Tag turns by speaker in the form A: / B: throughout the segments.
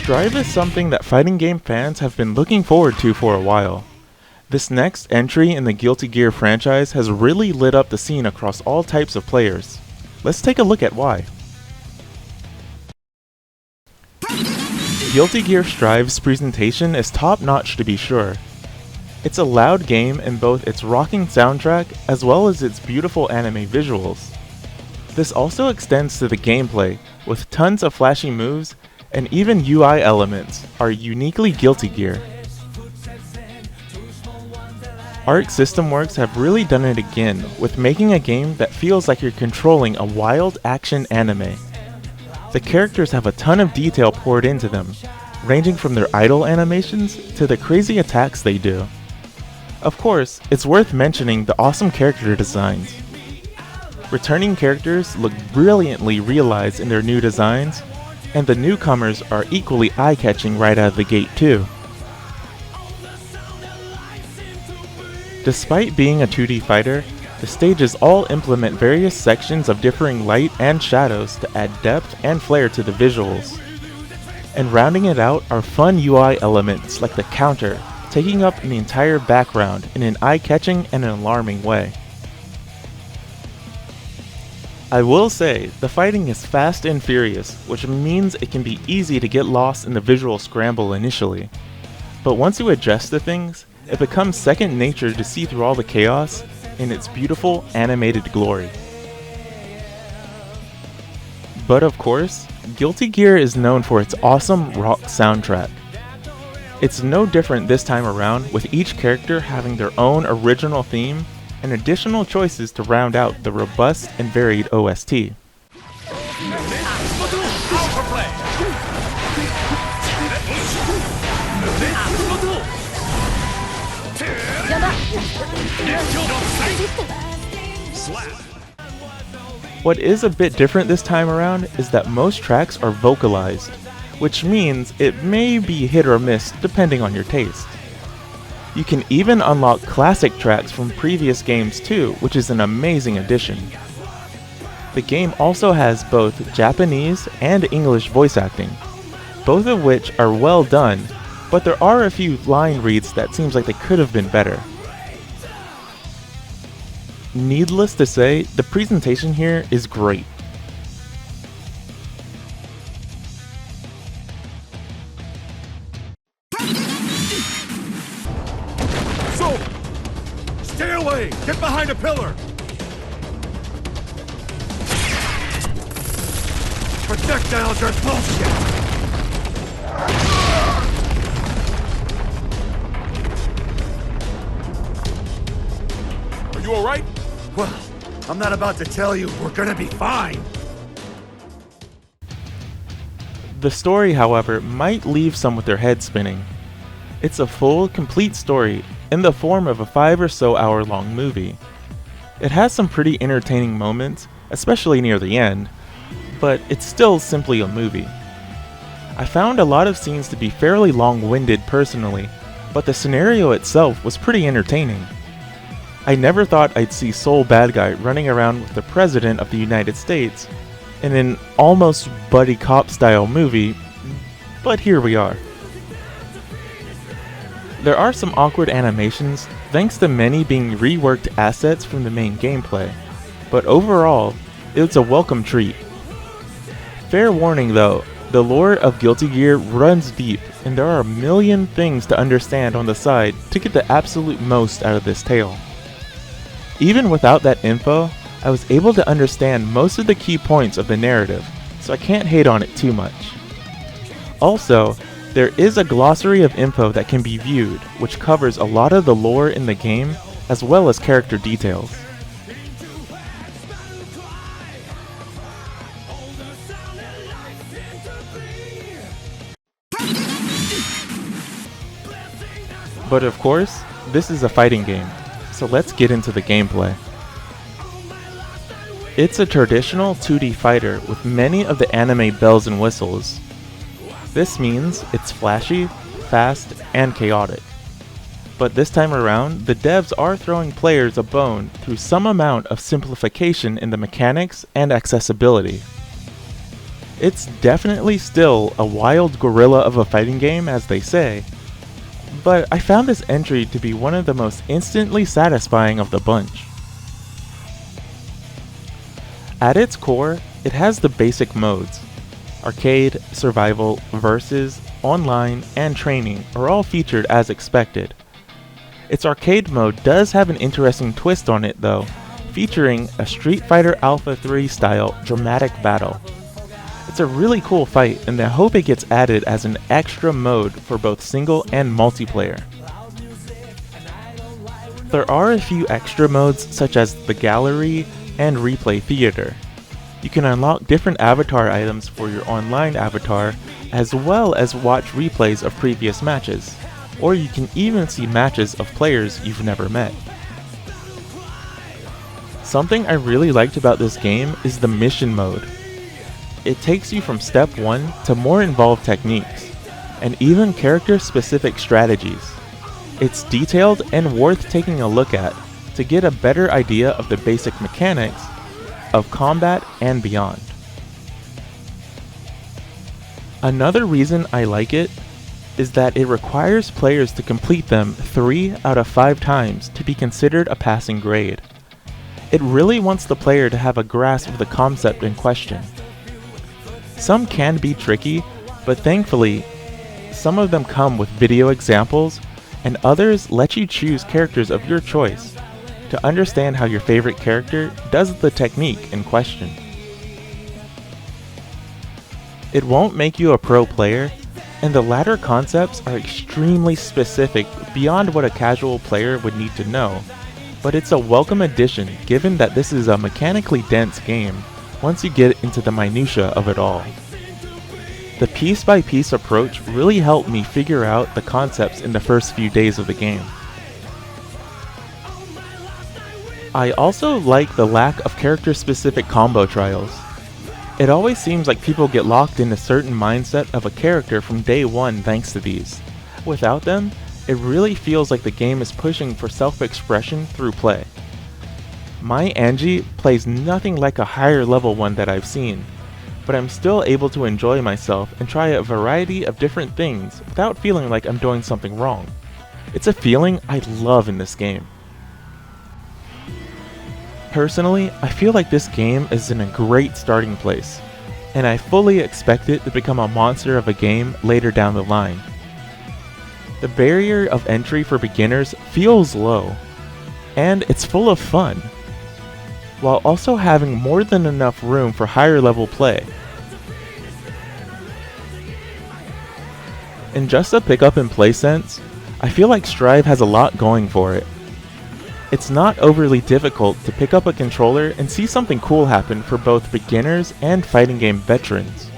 A: Strive is something that fighting game fans have been looking forward to for a while. This next entry in the Guilty Gear franchise has really lit up the scene across all types of players. Let's take a look at why. Guilty Gear Strive's presentation is top-notch to be sure. It's a loud game in both its rocking soundtrack as well as its beautiful anime visuals. This also extends to the gameplay, with tons of flashy moves, and even UI elements are uniquely Guilty Gear. Arc System Works have really done it again with making a game that feels like you're controlling a wild action anime. The characters have a ton of detail poured into them, ranging from their idle animations to the crazy attacks they do. Of course, it's worth mentioning the awesome character designs. Returning characters look brilliantly realized in their new designs, and the newcomers are equally eye-catching right out of the gate too. Despite being a 2D fighter, the stages all implement various sections of differing light and shadows to add depth and flair to the visuals. And rounding it out are fun UI elements like the counter, taking up the entire background in an eye-catching and an alarming way. I will say, the fighting is fast and furious, which means it can be easy to get lost in the visual scramble initially. But once you adjust to things, it becomes second nature to see through all the chaos in its beautiful animated glory. But of course, Guilty Gear is known for its awesome rock soundtrack. It's no different this time around, with each character having their own original theme and additional choices to round out the robust and varied OST. What is a bit different this time around is that most tracks are vocalized, which means it may be hit or miss depending on your taste. You can even unlock classic tracks from previous games too, which is an amazing addition. The game also has both Japanese and English voice acting, both of which are well done, but there are a few line reads that seems like they could have been better. Needless to say, the presentation here is great.
B: So, stay away! Get behind a pillar! Projectiles are bullshit! Are you alright? Well, I'm not about to tell you we're gonna be fine.
A: The story, however, might leave some with their head spinning. It's a full, complete story in the form of a 5 or so hour long movie. It has some pretty entertaining moments, especially near the end, but it's still simply a movie. I found a lot of scenes to be fairly long-winded personally, but the scenario itself was pretty entertaining. I never thought I'd see Soul Bad Guy running around with the President of the United States in an almost buddy cop style movie, but here we are. There are some awkward animations thanks to many being reworked assets from the main gameplay, but overall, it's a welcome treat. Fair warning though, the lore of Guilty Gear runs deep and there are a million things to understand on the side to get the absolute most out of this tale. Even without that info, I was able to understand most of the key points of the narrative, so I can't hate on it too much. Also, there is a glossary of info that can be viewed, which covers a lot of the lore in the game, as well as character details. But of course, this is a fighting game, so let's get into the gameplay. It's a traditional 2D fighter with many of the anime bells and whistles. This means it's flashy, fast, and chaotic. But this time around, the devs are throwing players a bone through some amount of simplification in the mechanics and accessibility. It's definitely still a wild gorilla of a fighting game, as they say, but I found this entry to be one of the most instantly satisfying of the bunch. At its core, it has the basic modes. Arcade, survival, versus, online, and training are all featured as expected. Its arcade mode does have an interesting twist on it though, featuring a Street Fighter Alpha 3 style dramatic battle. It's a really cool fight, and I hope it gets added as an extra mode for both single and multiplayer. There are a few extra modes such as the gallery and replay theater. You can unlock different avatar items for your online avatar, as well as watch replays of previous matches, or you can even see matches of players you've never met. Something I really liked about this game is the mission mode. It takes you from step 1 to more involved techniques, and even character-specific strategies. It's detailed and worth taking a look at to get a better idea of the basic mechanics of combat and beyond. Another reason I like it is that it requires players to complete them 3 out of 5 times to be considered a passing grade. It really wants the player to have a grasp of the concept in question. Some can be tricky, but thankfully, some of them come with video examples, and others let you choose characters of your choice to understand how your favorite character does the technique in question. It won't make you a pro player, and the latter concepts are extremely specific beyond what a casual player would need to know, but it's a welcome addition given that this is a mechanically dense game once you get into the minutia of it all. The piece-by-piece approach really helped me figure out the concepts in the first few days of the game. I also like the lack of character-specific combo trials. It always seems like people get locked in a certain mindset of a character from day one thanks to these. Without them, it really feels like the game is pushing for self-expression through play. My Angie plays nothing like a higher level one that I've seen, but I'm still able to enjoy myself and try a variety of different things without feeling like I'm doing something wrong. It's a feeling I love in this game. Personally, I feel like this game is in a great starting place, and I fully expect it to become a monster of a game later down the line. The barrier of entry for beginners feels low, and it's full of fun, while also having more than enough room for higher level play. In just a pick up and play sense, I feel like Strive has a lot going for it. It's not overly difficult to pick up a controller and see something cool happen for both beginners and fighting game veterans.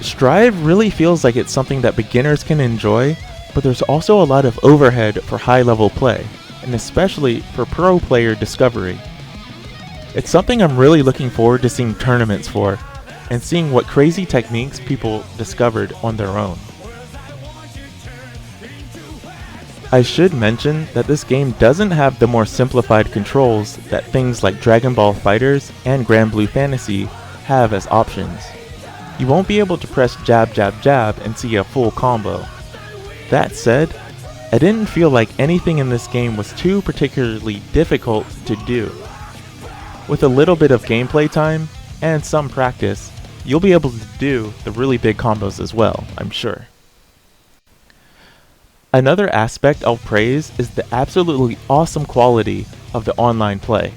A: Strive really feels like it's something that beginners can enjoy, but there's also a lot of overhead for high level play, and especially for pro player discovery. It's something I'm really looking forward to seeing tournaments for, and seeing what crazy techniques people discovered on their own. I should mention that this game doesn't have the more simplified controls that things like Dragon Ball FighterZ and Grand Blue Fantasy have as options. You won't be able to press jab jab jab and see a full combo. That said, I didn't feel like anything in this game was too particularly difficult to do. With a little bit of gameplay time and some practice, you'll be able to do the really big combos as well, I'm sure. Another aspect I'll praise is the absolutely awesome quality of the online play.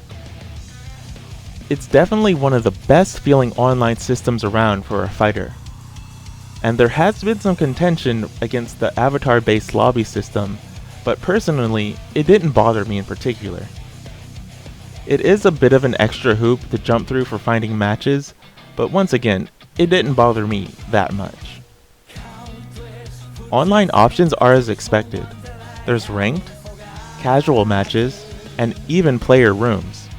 A: It's definitely one of the best feeling online systems around for a fighter. And there has been some contention against the avatar-based lobby system, but personally, it didn't bother me in particular. It is a bit of an extra hoop to jump through for finding matches, but once again, it didn't bother me that much. Online options are as expected. There's ranked, casual matches, and even player rooms.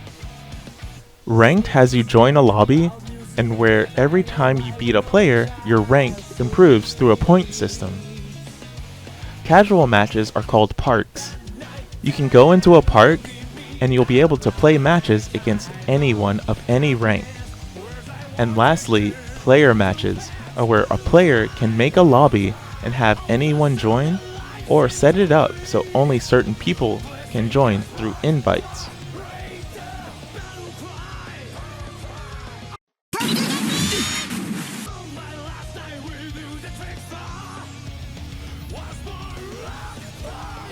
A: Ranked has you join a lobby, and where every time you beat a player, your rank improves through a point system. Casual matches are called parks. You can go into a park, and you'll be able to play matches against anyone of any rank. And lastly, player matches are where a player can make a lobby and have anyone join, or set it up so only certain people can join through invites.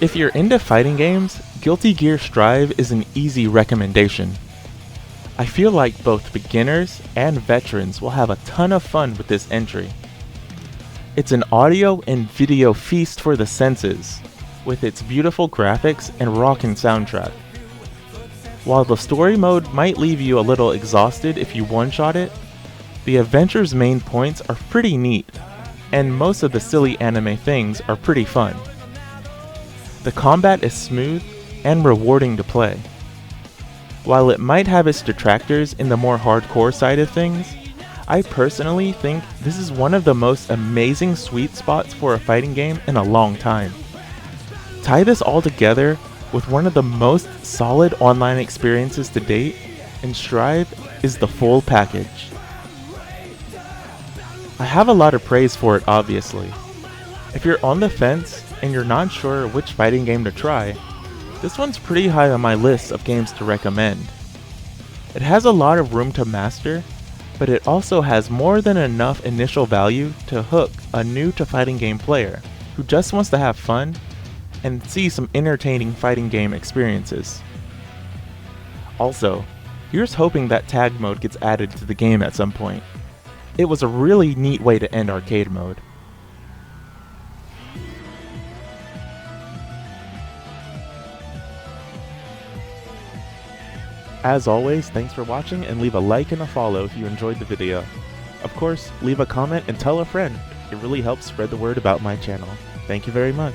A: If you're into fighting games, Guilty Gear Strive is an easy recommendation. I feel like both beginners and veterans will have a ton of fun with this entry. It's an audio and video feast for the senses, with its beautiful graphics and rockin' soundtrack. While the story mode might leave you a little exhausted if you one-shot it, the adventure's main points are pretty neat, and most of the silly anime things are pretty fun. The combat is smooth and rewarding to play. While it might have its detractors in the more hardcore side of things, I personally think this is one of the most amazing sweet spots for a fighting game in a long time. Tie this all together with one of the most solid online experiences to date, and Strive is the full package. I have a lot of praise for it, obviously. If you're on the fence and you're not sure which fighting game to try, this one's pretty high on my list of games to recommend. It has a lot of room to master, but it also has more than enough initial value to hook a new to fighting game player who just wants to have fun and see some entertaining fighting game experiences. Also, here's hoping that tag mode gets added to the game at some point. It was a really neat way to end arcade mode. As always, thanks for watching, and leave a like and a follow if you enjoyed the video. Of course, leave a comment and tell a friend. It really helps spread the word about my channel. Thank you very much.